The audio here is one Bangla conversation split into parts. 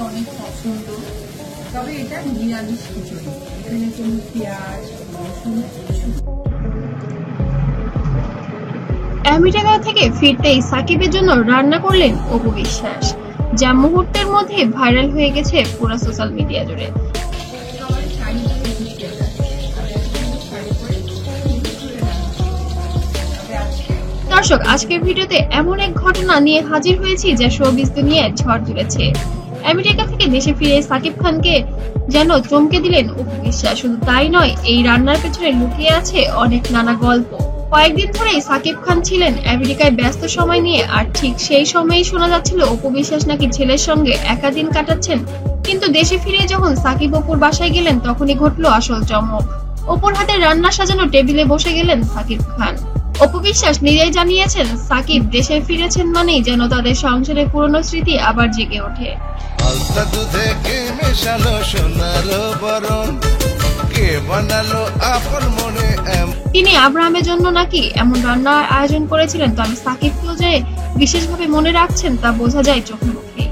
অনেক পছন্দ, তবে এটা নিরামিষ খিচুড়ি, এখানে কোনো পেঁয়াজ রসুন কিছু। আমেরিকা থেকে ফিরতেই সাকিবের জন্য রান্না করলেন অপু বিশ্বাস, যা মুহূর্তের মধ্যে ভাইরাল হয়ে গেছে পুরো সোশ্যাল মিডিয়া জুড়ে। দর্শক, আজকের ভিডিওতে এমন এক ঘটনা নিয়ে হাজির হয়েছি যা শোবিজ দুনিয়ায় ঝড় তুলেছে। আমেরিকা থেকে দেশে ফিরে সাকিব খানকে যেন চমকে দিলেন অপু বিশ্বাস। শুধু তাই নয়, এই রান্নার পেছনে লুকিয়ে আছে অনেক নানা গল্প। কয়েকদিন ধরেই সাকিব খান ছিলেন আমেরিকায় ব্যস্ত সময় নিয়ে, আর ঠিক সেই সময়েই শোনা যাচ্ছিল অপু বিশ্বাস নাকি ছেলের সঙ্গে একাদিন কাটাচ্ছেন। কিন্তু দেশে ফিরে যখন সাকিব অপুর বাসায় গেলেন, তখনই ঘটলো আসল চমক। অপুর হাতে রান্না সাজানো টেবিলে বসে গেলেন সাকিব খান। অপু বিশ্বাস নিজেই জানিয়েছেন, সাকিব দেশে ফিরেছেন মানেই যেন তাদের সংসারের পুরনো স্মৃতি আবার জেগে ওঠে। তিনি আব্রাহামের জন্য নাকি এমন রান্নার আয়োজন করেছিলেন, তবে সাকিবকেও যে বিশেষভাবে মনে রাখছেন তা বোঝা যায় চোখে মুখে।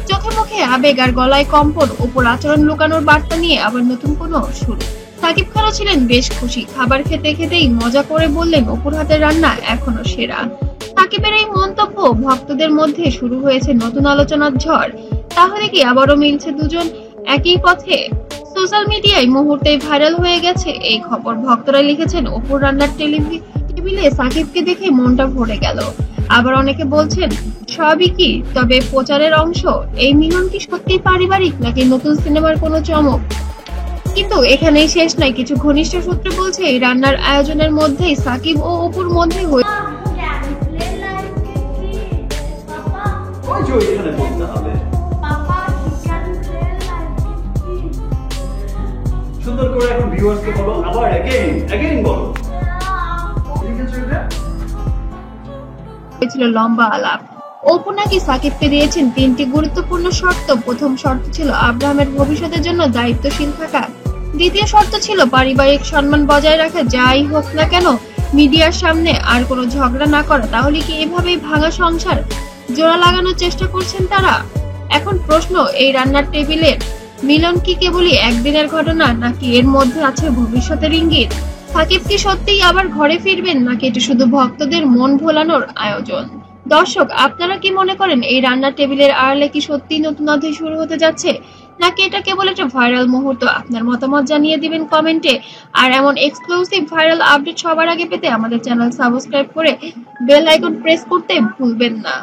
চোখে মুখে আবেগ আর গলায় কম্পন, অপুর আচরণ লুকানোর বার্তা নিয়ে আবার নতুন কোনো শুরু। সাকিব খানও ছিলেন বেশ খুশি, খাবার খেতে খেতেই মজা করে বললেন অপুর হাতের রান্না এখনো সেরা। সাকিবের এই মন্তব্য ভক্তদের মধ্যে শুরু হয়েছে নতুন আলোচনার ঝড়। তাহলে কি আবারও মিলছে দুজন একই পথে? সোশ্যাল মিডিয়ায় মুহূর্তেই ভাইরাল হয়ে গেছে এই খবর। ভক্তরা লিখেছেন, অপুর রান্নার টেবিলে সাকিবকে দেখে মনটা ভরে গেল। আবার অনেকে বলছেন সবই কি তবে প্রচারের অংশ। এই মিলন কি সত্যি পারিবারিক নাকি নতুন সিনেমার কোনো চমক? কিন্তু এখানেই শেষ নয়। কিছু ঘনিষ্ঠ সূত্র বলছে এই রান্নার আয়োজনের মধ্যেই সাকিব ও অপুর মধ্যে হয়েছিল লম্বা আলাপ। অপু নাকি সাকিবকে দিয়েছেন 3টি গুরুত্বপূর্ণ শর্ত। প্রথম শর্ত ছিল আব্রাহামের ভবিষ্যতের জন্য দায়িত্বশীল থাকা। দ্বিতীয় শর্ত ছিল পারিবারিক সম্মান বজায় রাখা, যাই হোক না কেন মিডিয়ার সামনে আর কোনো ঝগড়া না করা। তাহলে কি এভাবেই ভাঙা সংসার জোড়া লাগানোর চেষ্টা করছেন তারা? এখন প্রশ্ন, এই রান্নার টেবিলের মিলন কি কেবলই একদিনের ঘটনা, নাকি এর মধ্যে আছে ভবিষ্যতের ইঙ্গিত? সাকিব কি সত্যিই আবার ঘরে ফিরবেন, নাকি এটা শুধু ভক্তদের মন ভোলানোর আয়োজন? দর্শক, আপনারা কি মনে করেন এই রান্নার টেবিলের আড়ালে কি সত্যিই নতুন অধ্যায় শুরু হতে যাচ্ছে, নাকি এটা কেবল একটা ভাইরাল মুহূর্ত? আপনার মতামত জানিয়ে দিবেন কমেন্টে। আর এমন এক্সক্লুসিভ ভাইরাল আপডেট সবার আগে পেতে আমাদের চ্যানেল সাবস্ক্রাইব করে বেল আইকন প্রেস করতে ভুলবেন না।